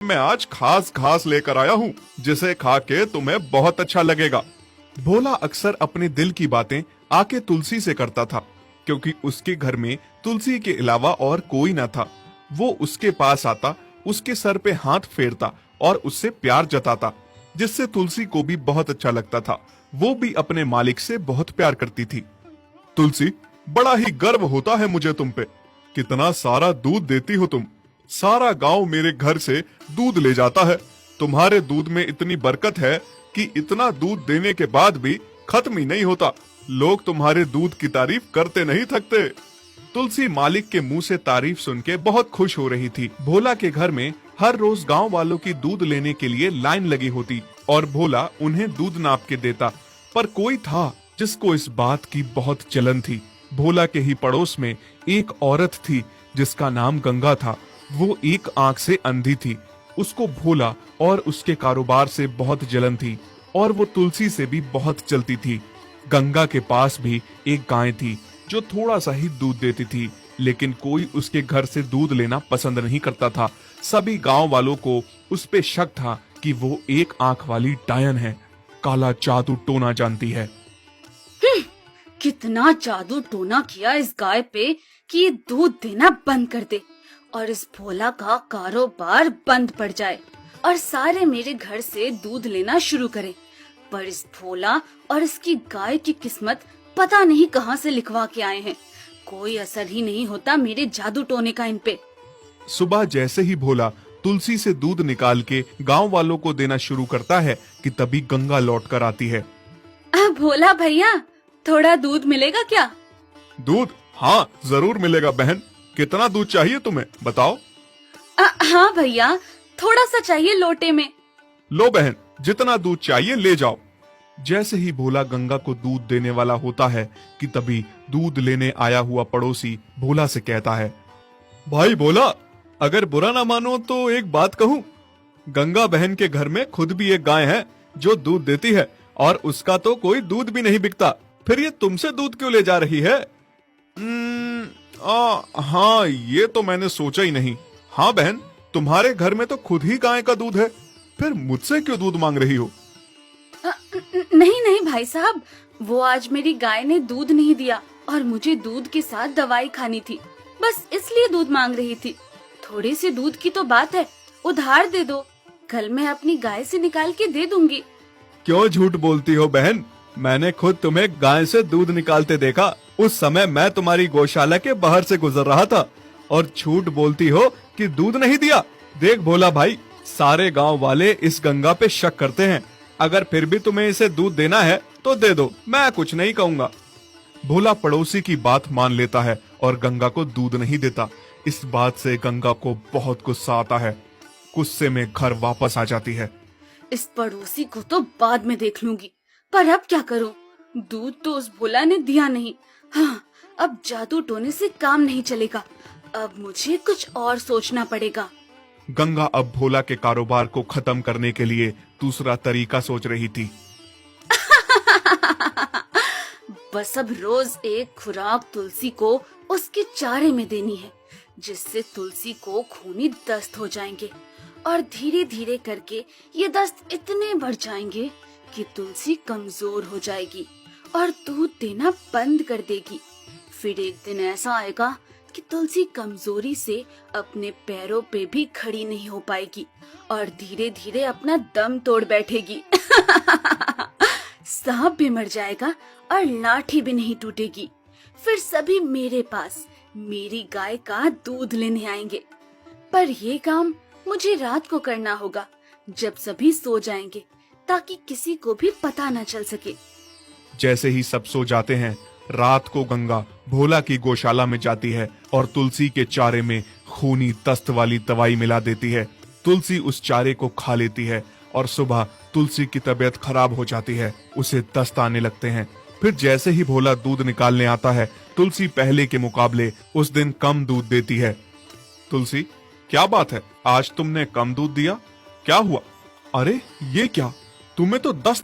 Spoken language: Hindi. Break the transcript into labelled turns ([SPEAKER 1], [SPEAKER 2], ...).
[SPEAKER 1] मैं आज खास घास लेकर आया हूँ जिसे खा के तुम्हें बहुत अच्छा लगेगा। भोला अक्सर अपने दिल की बातें आके तुलसी से करता था, क्योंकि उसके घर में तुलसी के अलावा और कोई न था। वो उसके पास आता, उसके सर पे हाथ फेरता और उससे प्यार जताता, जिससे तुलसी को भी बहुत अच्छा लगता था। वो भी अपने मालिक से बहुत प्यार करती थी। तुलसी, बड़ा ही गर्व होता है मुझे तुम पे। कितना सारा दूध देती हो तुम। सारा गांव मेरे घर से दूध ले जाता है। तुम्हारे दूध में इतनी बरकत है कि इतना दूध देने के बाद भी खत्म ही नहीं होता। लोग तुम्हारे दूध की तारीफ करते नहीं थकते। तुलसी मालिक के मुंह से तारीफ सुन के बहुत खुश हो रही थी। भोला के घर में हर रोज गांव वालों की दूध लेने के लिए लाइन लगी होती और भोला उन्हें दूध नाप के देता। पर कोई था जिसको इस बात की बहुत जलन थी। भोला के ही पड़ोस में एक औरत थी जिसका नाम गंगा था। वो एक आंख से अंधी थी। उसको भोला और उसके कारोबार से बहुत जलन थी और वो तुलसी से भी बहुत जलती थी। गंगा के पास भी एक गाय थी जो थोड़ा सा ही दूध देती थी, लेकिन कोई उसके घर से दूध लेना पसंद नहीं करता था। सभी गांव वालों को उस पे शक था कि वो एक आंख वाली डायन है, काला जादू टोना जानती है।
[SPEAKER 2] कितना जादू टोना किया इस गाय पे कि ये दूध देना बंद कर दे और इस भोला का कारोबार बंद पड़ जाए और सारे मेरे घर से दूध लेना शुरू करें। पर इस भोला और इसकी गाय की किस्मत पता नहीं कहां से लिखवा के आए हैं। कोई असर ही नहीं होता मेरे जादू टोने का इन पे।
[SPEAKER 1] सुबह जैसे ही भोला तुलसी से दूध निकाल के गांव वालों को देना शुरू करता है कि तभी गंगा लौट कर आती है।
[SPEAKER 2] भोला भैया, थोड़ा दूध मिलेगा क्या?
[SPEAKER 1] दूध? हाँ, जरूर मिलेगा बहन। कितना दूध चाहिए तुम्हें, बताओ।
[SPEAKER 2] हाँ भैया, थोड़ा सा चाहिए लोटे में।
[SPEAKER 1] लो बहन, जितना दूध चाहिए ले जाओ। जैसे ही भोला गंगा को दूध देने वाला होता है कि तभी दूध लेने आया हुआ पड़ोसी भोला से कहता है, भाई भोला, अगर बुरा ना मानो तो एक बात कहूँ। गंगा बहन के घर में खुद भी एक गाय है जो दूध देती है और उसका तो कोई दूध भी नहीं बिकता। फिर ये तुमसे दूध क्यों ले जा रही है? हाँ, ये तो मैंने सोचा ही नहीं। हाँ बहन, तुम्हारे घर में तो खुद ही गाय का दूध है, फिर मुझसे क्यों दूध मांग रही हो?
[SPEAKER 2] नहीं नहीं भाई साहब, वो आज मेरी गाय ने दूध नहीं दिया और मुझे दूध के साथ दवाई खानी थी, बस इसलिए दूध मांग रही थी। थोड़े से दूध की तो बात है, उधार दे दो, कल मैं अपनी गाय से निकाल के दे दूंगी।
[SPEAKER 1] क्यों झूठ बोलती हो बहन? मैंने खुद तुम्हें गाय से दूध निकालते देखा। उस समय मैं तुम्हारी गौशाला के बाहर से गुजर रहा था और झूठ बोलती हो कि दूध नहीं दिया। देख भोला भाई, सारे गांव वाले इस गंगा पे शक करते हैं। अगर फिर भी तुम्हें इसे दूध देना है तो दे दो, मैं कुछ नहीं कहूँगा। भोला पड़ोसी की बात मान लेता है और गंगा को दूध नहीं देता। इस बात से गंगा को बहुत गुस्सा आता है। गुस्से में घर वापस आ जाती है।
[SPEAKER 2] इस पड़ोसी को तो बाद में देख लूंगी, पर अब क्या करूं? दूध तो उस भोला ने दिया नहीं। हाँ, अब जादू टोने से काम नहीं चलेगा। अब मुझे कुछ और सोचना पड़ेगा।
[SPEAKER 1] गंगा अब भोला के कारोबार को खत्म करने के लिए दूसरा तरीका सोच रही थी।
[SPEAKER 2] बस अब रोज एक खुराक तुलसी को उसके चारे में देनी है, जिससे तुलसी को खूनी दस्त हो जाएंगे और धीरे धीरे करके ये दस्त इतने बढ़ जाएंगे कि तुलसी कमजोर हो जाएगी और दूध देना बंद कर देगी। फिर एक दिन ऐसा आएगा कि तुलसी कमजोरी से अपने पैरों पे भी खड़ी नहीं हो पाएगी और धीरे धीरे अपना दम तोड़ बैठेगी। सांप भी मर जाएगा और लाठी भी नहीं टूटेगी। फिर सभी मेरे पास मेरी गाय का दूध लेने आएंगे। पर ये काम मुझे रात को करना होगा, जब सभी सो जाएंगे, ताकि किसी को भी पता न चल सके।
[SPEAKER 1] जैसे ही सब सो जाते हैं, रात को गंगा भोला की गौशाला में जाती है और तुलसी के चारे में खूनी दस्त वाली दवाई मिला देती है। तुलसी उस चारे को खा लेती है और सुबह तुलसी की तबीयत खराब हो जाती है। उसे दस्त आने लगते हैं। फिर जैसे ही भोला दूध निकालने आता है, तुलसी पहले के मुकाबले उस दिन कम दूध देती है। तुलसी, क्या बात है, आज तुमने कम दूध दिया? क्या हुआ? अरे ये क्या, तुम्हें तो दस्त